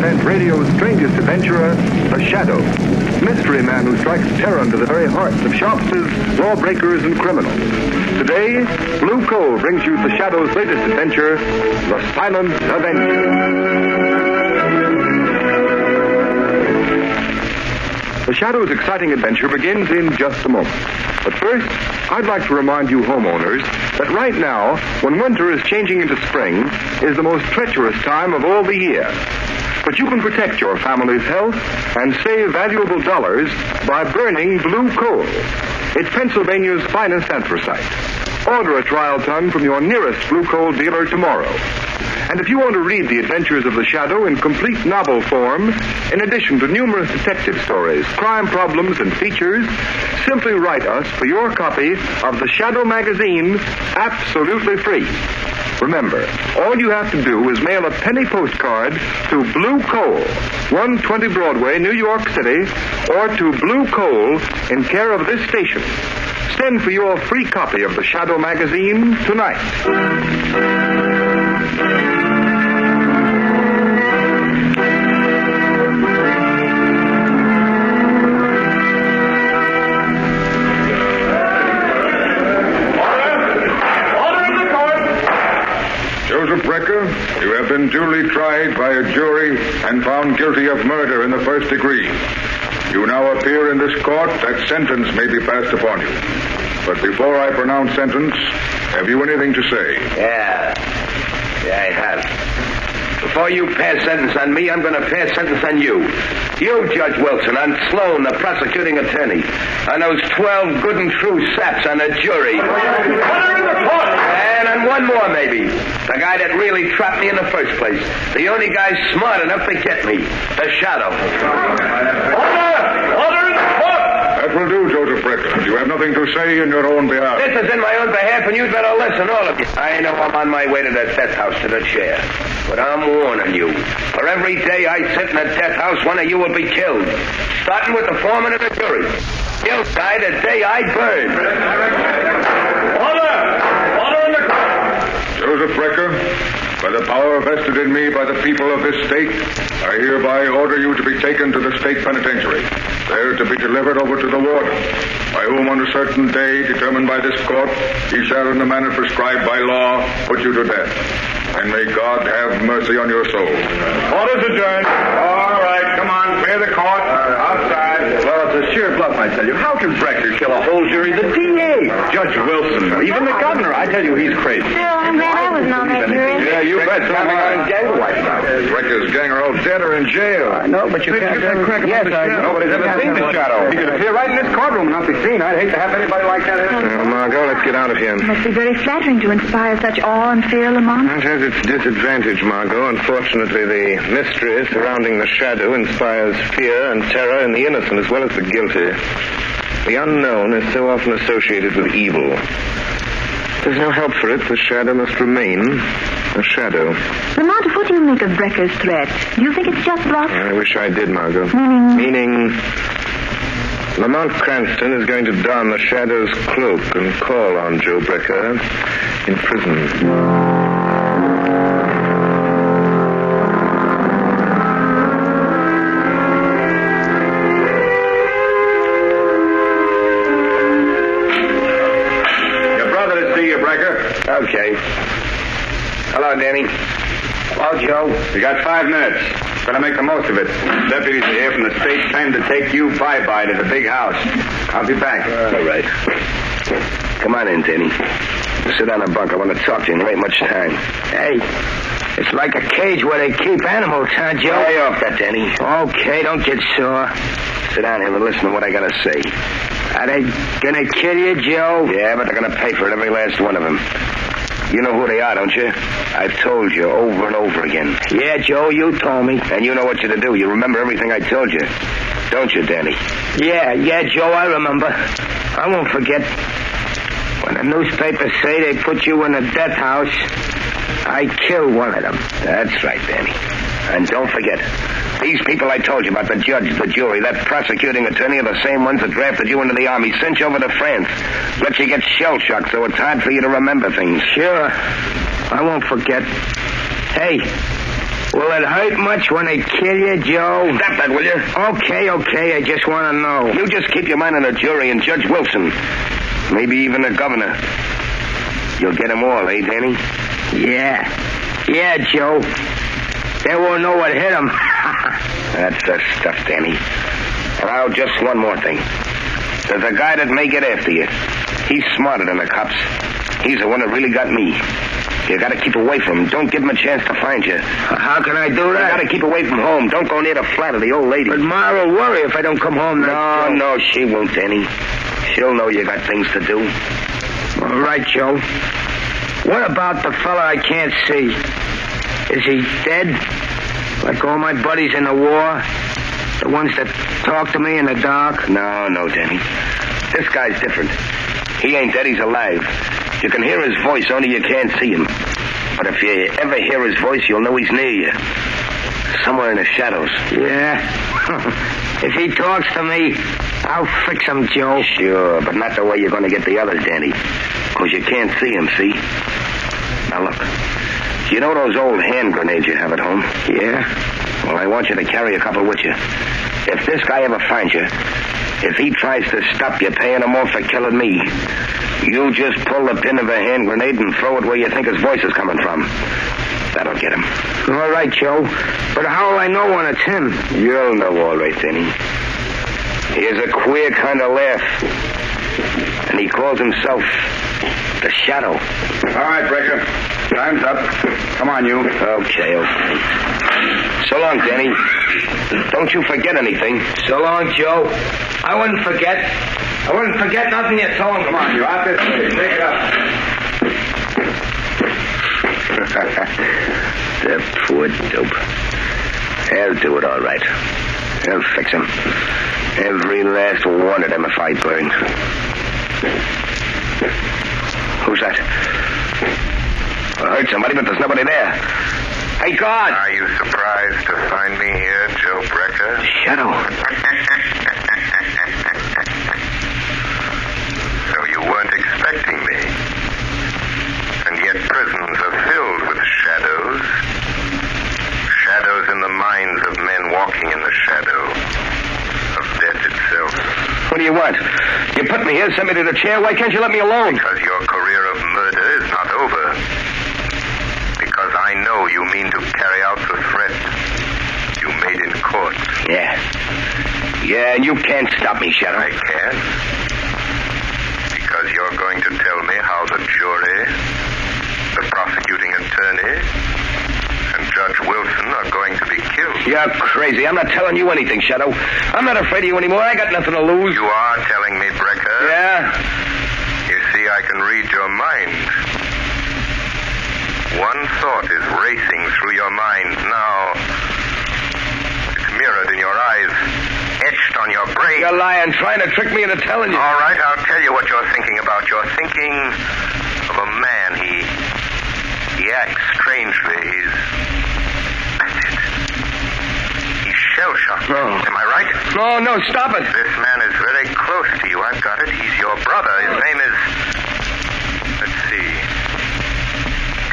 present radio's strangest adventurer, the Shadow. Mystery man who strikes terror into the very hearts of shopsters, lawbreakers, and criminals. Today, Blue Coal brings you the Shadow's latest adventure, the Silent Avenger. The Shadow's exciting adventure begins in just a moment. But first, I'd like to remind you homeowners that right now, when winter is changing into spring, is the most treacherous time of all the year. But you can protect your family's health and save valuable dollars by burning blue coal. It's Pennsylvania's finest anthracite. Order a trial ton from your nearest blue coal dealer tomorrow. And if you want to read the adventures of the Shadow in complete novel form, in addition to numerous detective stories, crime problems, and features, simply write us for your copy of the Shadow magazine, absolutely free. Remember, all you have to do is mail a penny postcard to Blue Coal, 120 Broadway, New York City, or to Blue Coal in care of this station. Send for your free copy of the Shadow magazine tonight. You have been duly tried by a jury and found guilty of murder in the first degree. You now appear in this court that sentence may be passed upon you. But before I pronounce sentence, have you anything to say? Yeah, I have. Before you pass sentence on me, I'm going to pass sentence on you. You, Judge Wilson, on Sloan, the prosecuting attorney, on those 12 good and true saps on the jury. Order in the court! And on one more, maybe. The guy that really trapped me in the first place. The only guy smart enough to get me. The Shadow. Order in the court! That will do, Joseph Brecker. You have nothing to say in your own behalf. This is in my own behalf, and you'd better listen, all of you. I know I'm on my way to the death house, to the chair. But I'm warning you. For every day I sit in the death house, one of you will be killed. Starting with the foreman of the jury. He'll die the day I burn. Order in the court! Joseph Brecker, by the power vested in me by the people of this state, I hereby order you to be taken to the state penitentiary, there to be delivered over to the warden, by whom on a certain day determined by this court, he shall in the manner prescribed by law put you to death. And may God have mercy on your soul. Orders adjourned. All right, come on, clear the court. Outside. Well, it's a sheer bluff, I tell you. How can Brecker kill a whole jury? The DA, Judge Wilson, even the governor. I tell you, he's crazy. Still, I'm glad I wasn't on that jury. Yeah, you bet. Something on gang wipe now. Brecker's gang are all dead or in jail. I know, but you can't tell crack about the Shadow. Nobody's ever seen the Shadow. He could appear right in this courtroom and not be seen. I'd hate to have anybody like that. Well, Margot, let's get out of here. It must be very flattering to inspire such awe and fear among us. It has its disadvantage, Margot. Unfortunately, the mystery surrounding the Shadow inspires fear and terror in the innocent as well as the guilty. The unknown is so often associated with evil. There's no help for it. The Shadow must remain a shadow. Lamont, what do you make of Brecker's threat? Do you think it's just bluff? I wish I did, Margot. Meaning Lamont Cranston is going to don the Shadow's cloak and call on Joe Brecker in prison. Okay. Hello, Danny. Hello, Joe. You got 5 minutes. Better make the most of it. Deputies are here from the state time to take you bye-bye to the big house. I'll be back. All right. Come on in, Danny. Sit down a bunk. I want to talk to you. There ain't much time. Hey, it's like a cage where they keep animals, huh, Joe? Lay off that, Danny. Okay, don't get sore. Sit down here and listen to what I got to say. Are they gonna kill you, Joe? Yeah, but they're gonna pay for it, every last one of them. You know who they are, don't you? I've told you over and over again. Yeah, Joe, you told me. And you know what you're to do. You remember everything I told you. Don't you, Danny? Yeah, Joe, I remember. I won't forget. When the newspapers say they put you in a death house, I killed one of them. That's right, Danny. And don't forget, these people I told you about, the judge, the jury, that prosecuting attorney, are the same ones that drafted you into the army, sent you over to France, let you get shell-shocked so it's hard for you to remember things. Sure. I won't forget. Hey, Will it hurt much when they kill you, Joe? Stop that, will you? Okay. I just want to know. You just keep your mind on the jury and Judge Wilson. Maybe even the governor. You'll get them all, eh, Danny? Yeah, Joe. They won't know what hit them. That's the stuff, Danny. Now, just one more thing. There's a guy that may get after you. He's smarter than the cops. He's the one that really got me. You gotta keep away from him. Don't give him a chance to find you. How can I do that? You gotta keep away from home. Don't go near the flat of the old lady. But Ma will worry if I don't come home. No, she won't, Danny. She'll know you got things to do. All right, Joe. What about the fella I can't see? Is he dead? Like all my buddies in the war? The ones that talk to me in the dark? No, Danny. This guy's different. He ain't dead, he's alive. You can hear his voice, only you can't see him. But if you ever hear his voice, you'll know he's near you. Somewhere in the shadows. Yeah? If he talks to me, I'll fix him, Joe. Sure, but not the way you're going to get the others, Danny. Because you can't see him, see? Now, look. You know those old hand grenades you have at home? Yeah? Well, I want you to carry a couple with you. If this guy ever finds you, if he tries to stop you paying him off for killing me, you just pull the pin of a hand grenade and throw it where you think his voice is coming from. That'll get him. All right, Joe. But how will I know when it's him? You'll know all right, Danny. He has a queer kind of laugh. And he calls himself the Shadow. All right, Breaker. Time's up. Come on, you. Okay. So long, Danny. Don't you forget anything. So long, Joe. I wouldn't forget nothing you told me. Come on, you. Out this way. Take it up. The poor dope. I'll do it all right. I'll fix him. Every last one of them if I burn. Who's that? I heard somebody, but there's nobody there. Hey, God! Are you surprised to find me here, Joe Brecker? Shadow. So you weren't expecting me. And yet prisons are filled with shadows. Shadows in the minds of men walking in the shadow of death itself. What do you want? You put me here, sent me to the chair. Why can't you let me alone? Because your career of murder is not over. Because I know you mean to carry out the threat you made in court. Yeah, and you can't stop me, Shadow. I can. Because you're going to tell me how the jury, the prosecuting attorney, and Judge Wilson are going to be killed. You're crazy. I'm not telling you anything, Shadow. I'm not afraid of you anymore. I got nothing to lose. You are telling me, Brecker. Yeah? You see, I can read your mind. One thought is racing through your mind now. It's mirrored in your eyes, etched on your brain. You're lying, trying to trick me into telling you. All right, I'll tell you what you're thinking about. You're thinking of a man. He acts strangely. That's it. He's shell-shocked. No. Am I right? No, stop it. This man is very close to you. I've got it. He's your brother. His name is... Let's see.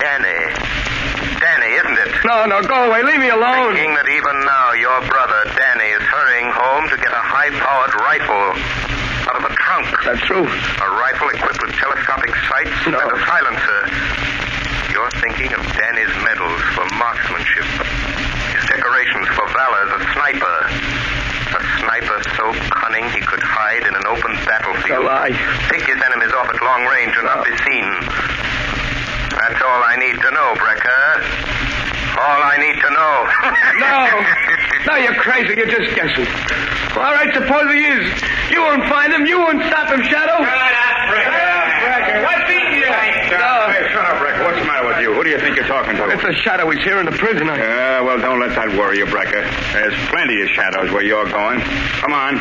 Danny, isn't it? No, go away. Leave me alone. Thinking that even now your brother, Danny, is hurrying home to get a high-powered rifle out of a trunk. That's true. A rifle equipped with telescopic sights and a silencer. You're thinking of Danny's medals for marksmanship. His decorations for valor as a sniper. A sniper so cunning he could hide in an open battlefield. A lie. Pick his enemies off at long range and not be seen. That's all I need to know, Brecker. All I need to know. No, you're crazy. You're just guessing. All right, suppose he is. You won't find him. You won't stop him, Shadow. Shut up, Brecker. What's eating you? Hey, shut up, Brecker. What's the matter with you? Who do you think you're talking to? It's a Shadow. He's here in the prison. Well, don't let that worry you, Brecker. There's plenty of shadows where you're going. Come on.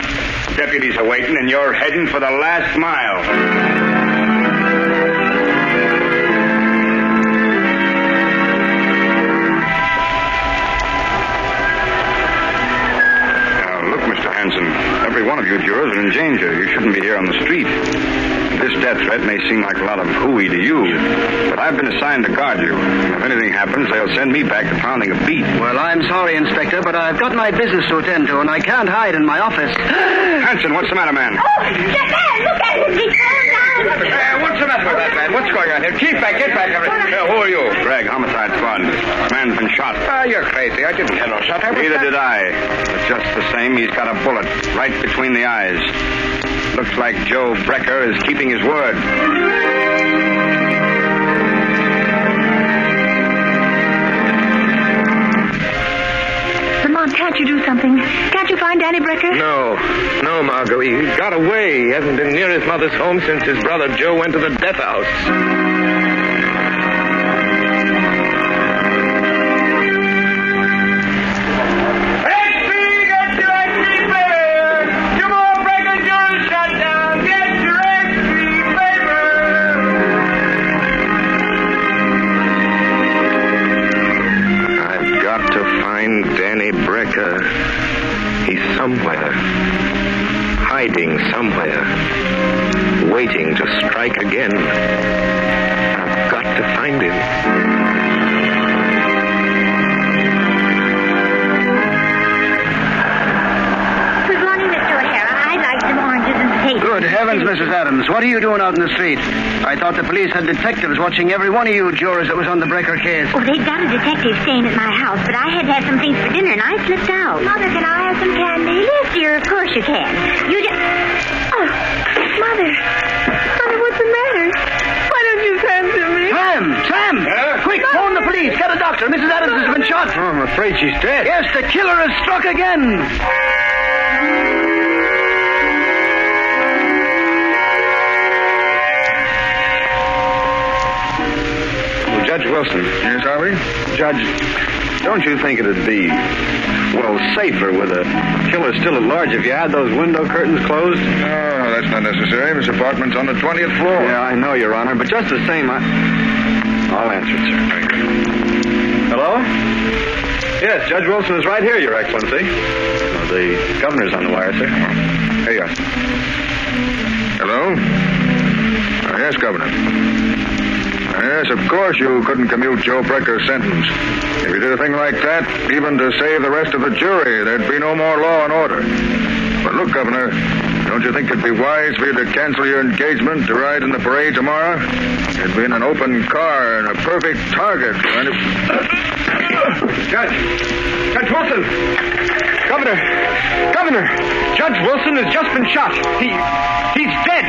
Deputies are waiting, and you're heading for the last mile. Every one of you jurors are in danger. You shouldn't be here on the street. This death threat may seem like a lot of hooey to you, but I've been assigned to guard you. If anything happens, they'll send me back to pounding a beat. Well, I'm sorry, Inspector, but I've got my business to attend to, and I can't hide in my office. Hanson, what's the matter, man? Oh, the man! Look at him! He's falling down! What's the matter with that man? What's going on here? Get back, everybody. Who are you? Greg, homicide squad. Man's been shot. You're crazy. I didn't get no shot. Neither did I. But just the same, he's got a bullet right between the eyes. Looks like Joe Brecker is keeping his word. Lamont, can't you do something? Can't you find Danny Brecker? No, Margot. He got away. He hasn't been near his mother's home since his brother Joe went to the death house. Danny Brecker. He's somewhere. Hiding somewhere. Waiting to strike again. I've got to find him. Good morning, Mr. O'Hara. I'd like some oranges and potatoes. Good heavens, Mrs. Adams. What are you doing out in the street? I thought the police had detectives watching every one of you jurors that was on the Brecker case. Oh, they've got a detective staying at my house, but I had to have some things for dinner, and I slipped out. Mother, can I have some candy? Yes, dear, of course you can. You just... Oh, Mother. Mother, what's the matter? Why don't you answer me? Sam! Quick, phone the police. Get a doctor. Mrs. Adams has been shot. Oh, I'm afraid she's dead. Yes, the killer has struck again. Judge Wilson. Yes, Harvey? Judge, don't you think it'd be, well, safer with a killer still at large if you had those window curtains closed? No, that's not necessary. This apartment's on the 20th floor. Yeah, I know, Your Honor, but just the same, I'll answer it, sir. Thank you. Hello? Yes, Judge Wilson is right here, Your Excellency. Oh, the governor's on the wire, sir. Here you are. Hello? Yes, Governor. Yes, of course you couldn't commute Joe Brecker's sentence. If you did a thing like that, even to save the rest of the jury, there'd be no more law and order. But look, Governor, don't you think it'd be wise for you to cancel your engagement to ride in the parade tomorrow? You'd be in an open car and a perfect target for any... Judge Wilson! Governor! Judge Wilson has just been shot. He's dead.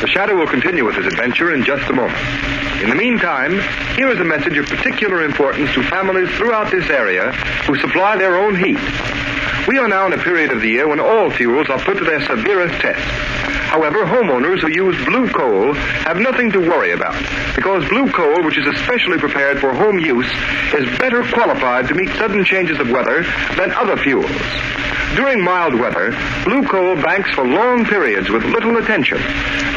The Shadow will continue with his adventure in just a moment. In the meantime, here is a message of particular importance to families throughout this area who supply their own heat. We are now in a period of the year when all fuels are put to their severest test. However, homeowners who use blue coal have nothing to worry about, because blue coal, which is especially prepared for home use, is better qualified to meet sudden changes of weather than other fuels. During mild weather, blue coal banks for long periods with little attention.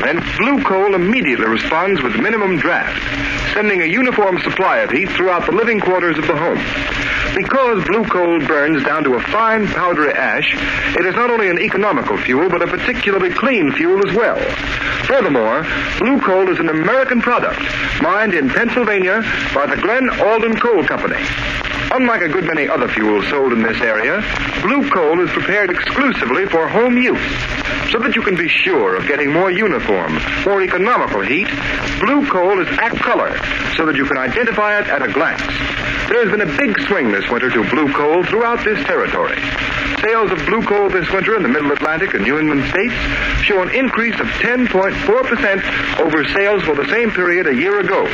Then blue coal immediately responds with minimum draft, sending a uniform supply of heat throughout the living quarters of the home. Because blue coal burns down to a fine powdery ash, it is not only an economical fuel, but a particularly clean fuel as well. Furthermore, blue coal is an American product, mined in Pennsylvania by the Glen Alden Coal Company. Unlike a good many other fuels sold in this area, blue coal is prepared exclusively for home use. So that you can be sure of getting more uniform, more economical heat, blue coal is at color, so that you can identify it at a glance. There has been a big swing this winter to blue coal throughout this territory. Sales of blue coal this winter in the Middle Atlantic and New England states show an increase of 10.4% over sales for the same period a year ago.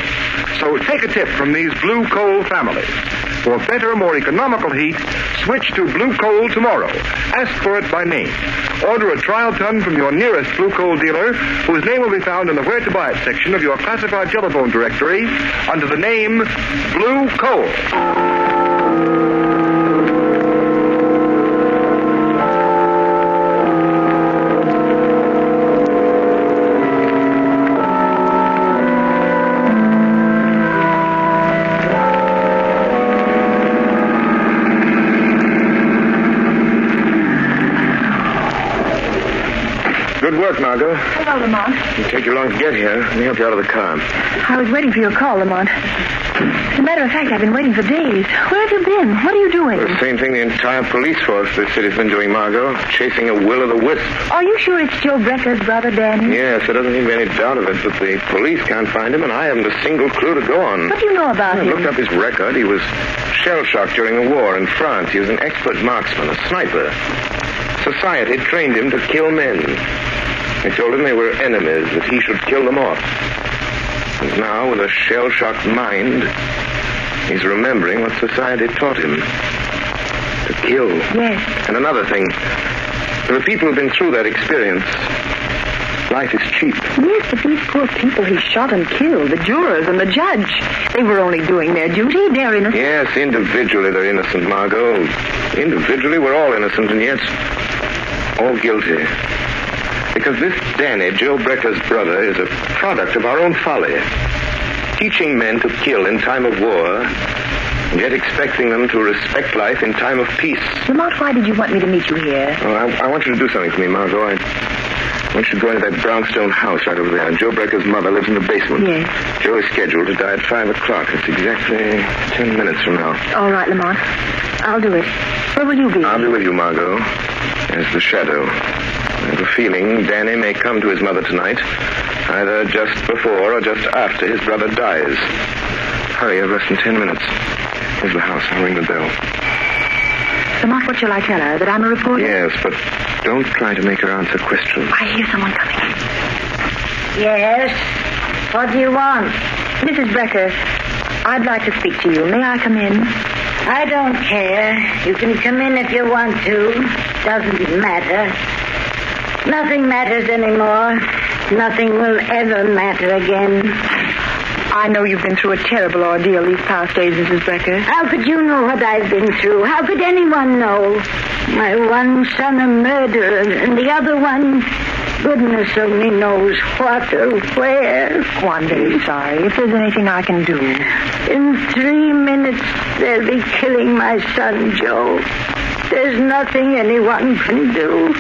So take a tip from these blue coal families. For better, more economical heat, switch to blue coal tomorrow. Ask for it by name. Order a trial ton from your nearest blue coal dealer, whose name will be found in the Where to Buy It section of your classified telephone directory under the name Blue Coal. Good work, Margot. Hello, Lamont. It'll take you long to get here. Let me help you out of the car. I was waiting for your call, Lamont. As a matter of fact, I've been waiting for days. Where have you been? What are you doing? The same thing the entire police force of this city's been doing, Margot. Chasing a will-o'-the-wisp. Are you sure it's Joe Brecker's brother, Danny? Yes, there doesn't seem to be any doubt of it, but the police can't find him, and I haven't a single clue to go on. What do you know about I him? looked up his record. He was shell-shocked during the war in France. He was an expert marksman, a sniper. Society trained him to kill men. They told him they were enemies, that he should kill them off. And now, with a shell-shocked mind, he's remembering what society taught him. To kill. Yes. And another thing. There are people who've been through that experience. Life is cheap. Yes, but these poor people he shot and killed, the jurors and the judge, they were only doing their duty. They're innocent. Yes, individually they're innocent, Margot. Individually we're all innocent, and yet all guilty. Because this Danny, Joe Brecker's brother, is a product of our own folly. Teaching men to kill in time of war, and yet expecting them to respect life in time of peace. Lamont, why did you want me to meet you here? Oh, I want you to do something for me, Margot. I want you to go into that brownstone house right over there. And Joe Brecker's mother lives in the basement. Yes. Joe is scheduled to die at 5 o'clock. It's exactly 10 minutes from now. All right, Lamont. I'll do it. Where will you be? I'll be with you, Margot, as the shadow. I have a feeling Danny may come to his mother tonight, either just before or just after his brother dies. Hurry, I've less than 10 minutes. Here's the house. I'll ring the bell. Lamont, what shall I tell her? That I'm a reporter? Yes, but don't try to make her answer questions. I hear someone coming. Yes? What do you want? Mrs. Brecker, I'd like to speak to you. May I come in? I don't care. You can come in if you want to. Doesn't matter. Nothing matters anymore. Nothing will ever matter again. I know you've been through a terrible ordeal these past days, Mrs. Brecker. How could you know what I've been through? How could anyone know? My one son a murderer, and the other one, goodness only knows what or where. Oh, I'm very sorry. If there's anything I can do. In 3 minutes, they'll be killing my son, Joe. There's nothing anyone can do.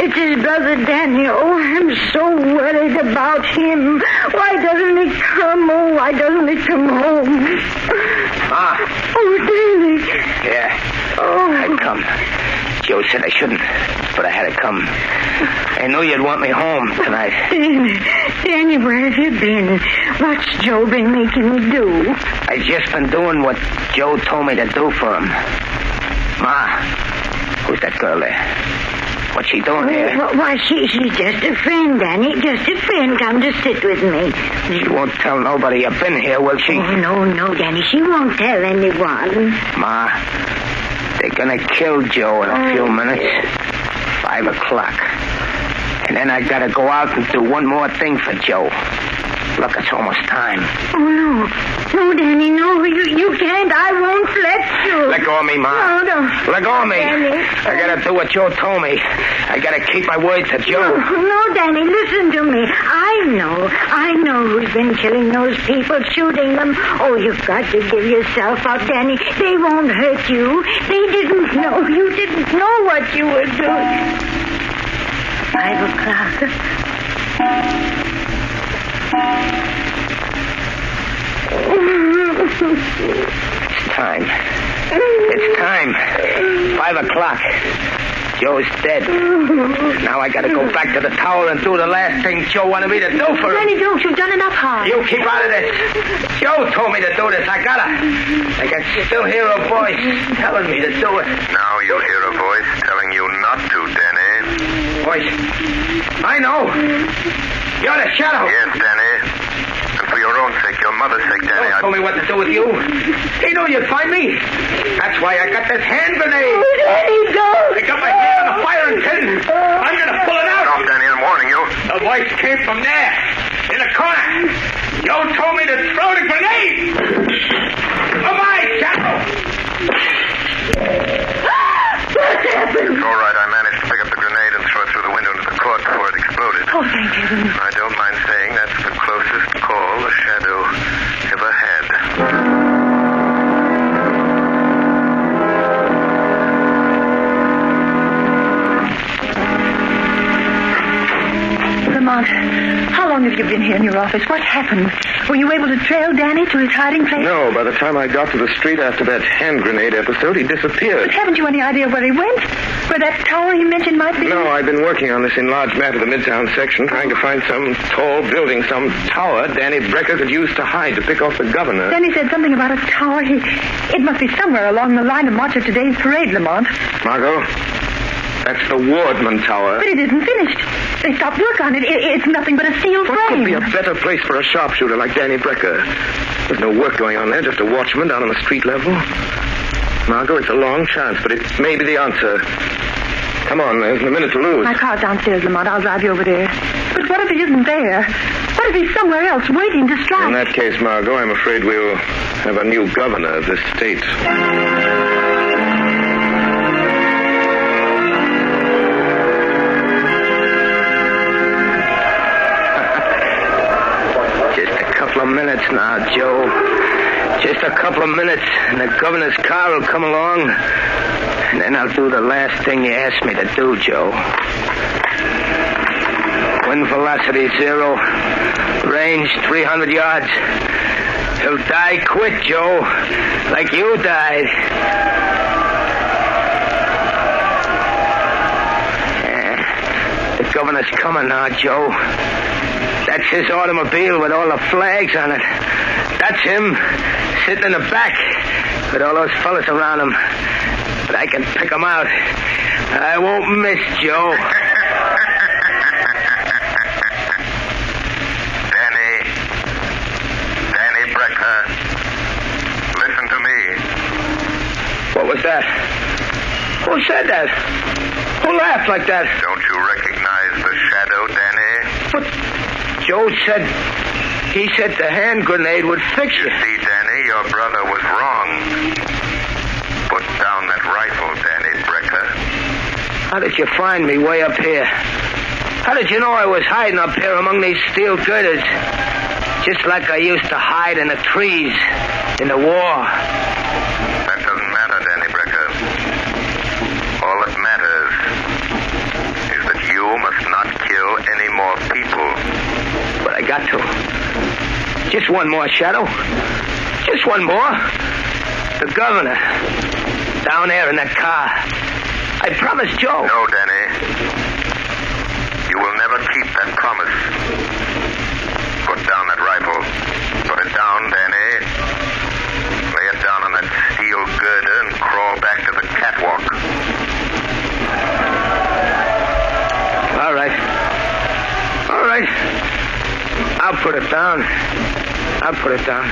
It's his brother Danny. Oh, I'm so worried about him. Why doesn't he come? Oh, why doesn't he come home? Ma. Oh, Danny. Yeah. Oh. I'd come. Joe said I shouldn't, but I had to come. I knew you'd want me home tonight. Danny, where have you been? What's Joe been making you do? I just been doing what Joe told me to do for him. Ma, who's that girl there? What's she doing here? Why, she's just a friend, Danny. Just a friend. Come to sit with me. She won't tell nobody you've been here, will she? Oh, no, Danny. She won't tell anyone. Ma, they're gonna kill Joe in a few minutes. 5 o'clock. And then I gotta go out and do one more thing for Joe. Look, it's almost time. Oh, no. No, Danny, no. You can't. I won't let you. Let go of me, Ma. No, don't. Let go of me. Danny. I gotta do what Joe told me. I gotta keep my word to Joe. No, Danny, listen to me. I know who's been killing those people, shooting them. Oh, you've got to give yourself up, Danny. They won't hurt you. They didn't know. You didn't know what you were doing. 5 o'clock. It's time. It's time. 5 o'clock. Joe's dead. Now I gotta go back to the tower and do the last thing Joe wanted me to do for him. Danny, don't. You've done enough harm. You keep out of this. Joe told me to do this. I gotta. I can still hear a voice telling me to do it. Now you hear a voice telling you not to, Danny. Voice. I know. You're the shadow. Yes, Danny. And for your own sake, your mother's sake, Danny, Joe told me what to do with you. He knew you'd find me. That's why I got this hand grenade. Oh, Danny, don't. I got my hand on the firing pin. I'm gonna pull it out. Stop, Danny, I'm warning you. The voice came from there, in the corner. Joe told me to throw the grenade. Goodbye, shadow. What happened? It's all right. I managed to pick up the grenade and throw it through the window into the court before it exploded. Oh, thank heaven. I don't mind saying that's the closest call the shadow ever had. long have you been here in your office? What happened? Were you able to trail Danny to his hiding place? No, by the time I got to the street after that hand grenade episode, he disappeared. But haven't you any idea where he went? Where that tower he mentioned might be? No, I've been working on this enlarged map of the Midtown section, trying to find some tall building, some tower Danny Brecker could use to hide, to pick off the governor. Danny said something about a tower. It must be somewhere along the line of march of today's parade, Lamont. Margot, that's the Wardman Tower. But it isn't finished. They stopped work on it. It's nothing but a steel frame. What could be a better place for a sharpshooter like Danny Brecker? There's no work going on there, just a watchman down on the street level. Margot, it's a long chance, but it may be the answer. Come on, there's a minute to lose. My car's downstairs, Lamont. I'll drive you over there. But what if he isn't there? What if he's somewhere else waiting to strike? In that case, Margot, I'm afraid we'll have a new governor of this state. Just a couple of minutes now, Joe. Just a couple of minutes, and the governor's car will come along. And then I'll do the last thing you asked me to do, Joe. Wind velocity 0. Range 300 yards. He'll die quick, Joe. Like you died. The governor's coming now, Joe. That's his automobile with all the flags on it. That's him, sitting in the back with all those fellas around him. But I can pick them out. I won't miss, Joe. Danny Brecker, listen to me. What was that? Who said that? Who laughed like that? Don't you recognize the shadow, Danny? But Joe said... He said the hand grenade would fix you. See, Danny, your brother was wrong. Put down that rifle, Danny Brecker. How did you find me way up here? How did you know I was hiding up here among these steel girders? Just like I used to hide in the trees in the war. That doesn't matter, Danny Brecker. All that matters is that you must not kill any more people. But I got to. Just one more, Shadow. Just one more. The governor. Down there in that car. I promised Joe. No, Danny. You will never keep that promise. Put down that rifle. Put it down, Danny. Lay it down on that steel girder and crawl back to the catwalk. All right. All right. I'll put it down. I'll put it down.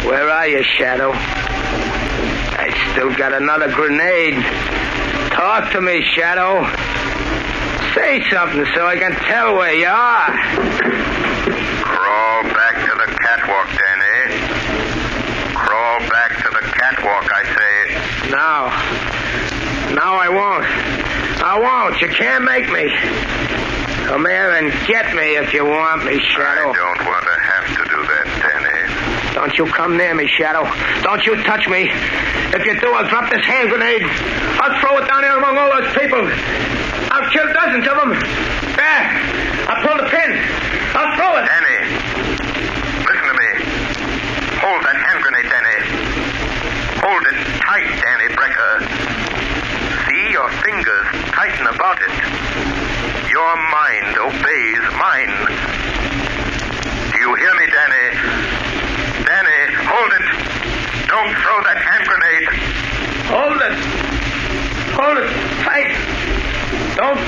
Where are you, Shadow? I still got another grenade. Talk to me, Shadow. Say something so I can tell where you are. Crawl back to the catwalk, Danny. Crawl back to the catwalk, I say. No. No, I won't. I won't. You can't make me. Come here and get me if you want me, Shadow. I don't want to have to do that, Danny. Don't you come near me, Shadow. Don't you touch me. If you do, I'll drop this hand grenade. I'll throw it down here among all those people. I'll kill dozens of them. There. I'll pull the pin. I'll throw it. Danny, listen to me. Hold that hand grenade, Danny. Hold it tight, Danny Brecker. See, your fingers tighten about it. Your mind obeys mine. Do you hear me, Danny? Danny, hold it. Don't throw that hand grenade. Hold it. Hold it tight. Don't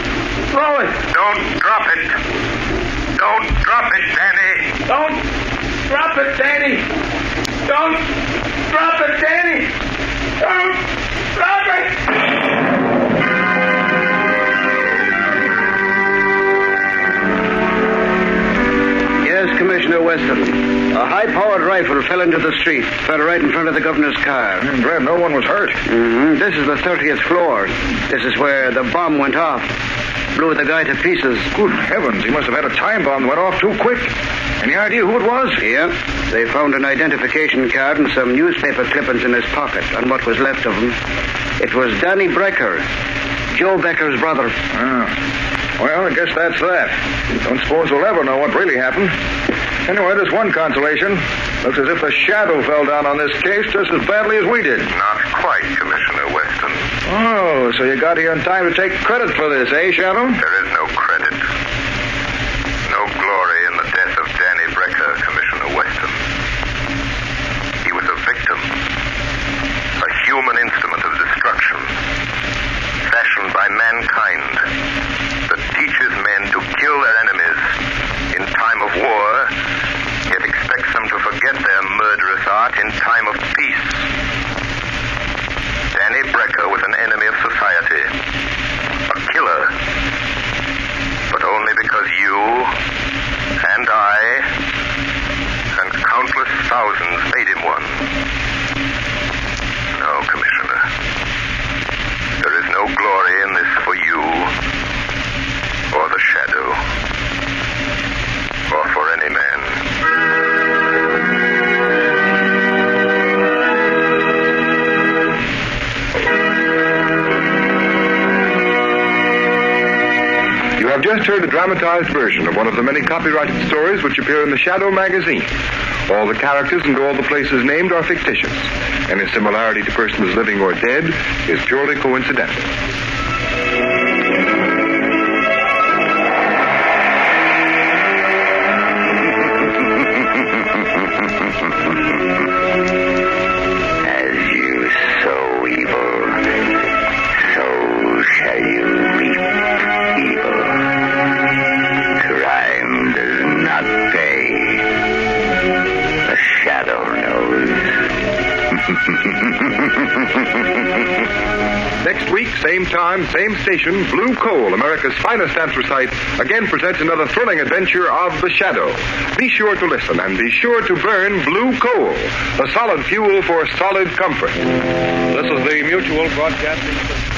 throw it. Don't drop it. Don't drop it, Danny. Don't drop it, Danny. Don't drop it, Danny. Don't drop it. Yes, Commissioner Weston. A high-powered rifle fell into the street, fell right in front of the governor's car. I'm glad no one was hurt. Mm-hmm. This is the 30th floor. This is where the bomb went off. Blew the guy to pieces. Good heavens, he must have had a time bomb that went off too quick. Any idea who it was? Yeah. They found an identification card and some newspaper clippings in his pocket, and what was left of him. It was Danny Brecker, Joe Becker's brother. Ah. Well, I guess that's that. Don't suppose we'll ever know what really happened. Anyway, there's one consolation. Looks as if the shadow fell down on this case just as badly as we did. Not quite, Commissioner Weston. Oh, so you got here in time to take credit for this, eh, Shadow? There is no credit. No glory in the death of Danny Brecker, Commissioner Weston. He was a victim. A human instrument of destruction. Fashioned by mankind. That teaches men to kill their enemies in time of war, yet expects them to forget their murderous art in time of peace. Danny Brecker was an enemy of society. A killer. But only because you and I and countless thousands made him one. No, Commissioner. There is no glory in this for you, or the Shadow, or for any man. You have just heard a dramatized version of one of the many copyrighted stories which appear in the Shadow magazine. All the characters and all the places named are fictitious. Any similarity to persons living or dead is purely coincidental. As you sow evil, so shall you reap evil. Crime does not pay. The Shadow knows. Next week, same time, same station, Blue Coal, America's finest anthracite, again presents another thrilling adventure of the Shadow. Be sure to listen and be sure to burn Blue Coal, the solid fuel for solid comfort. This is the Mutual Broadcasting System.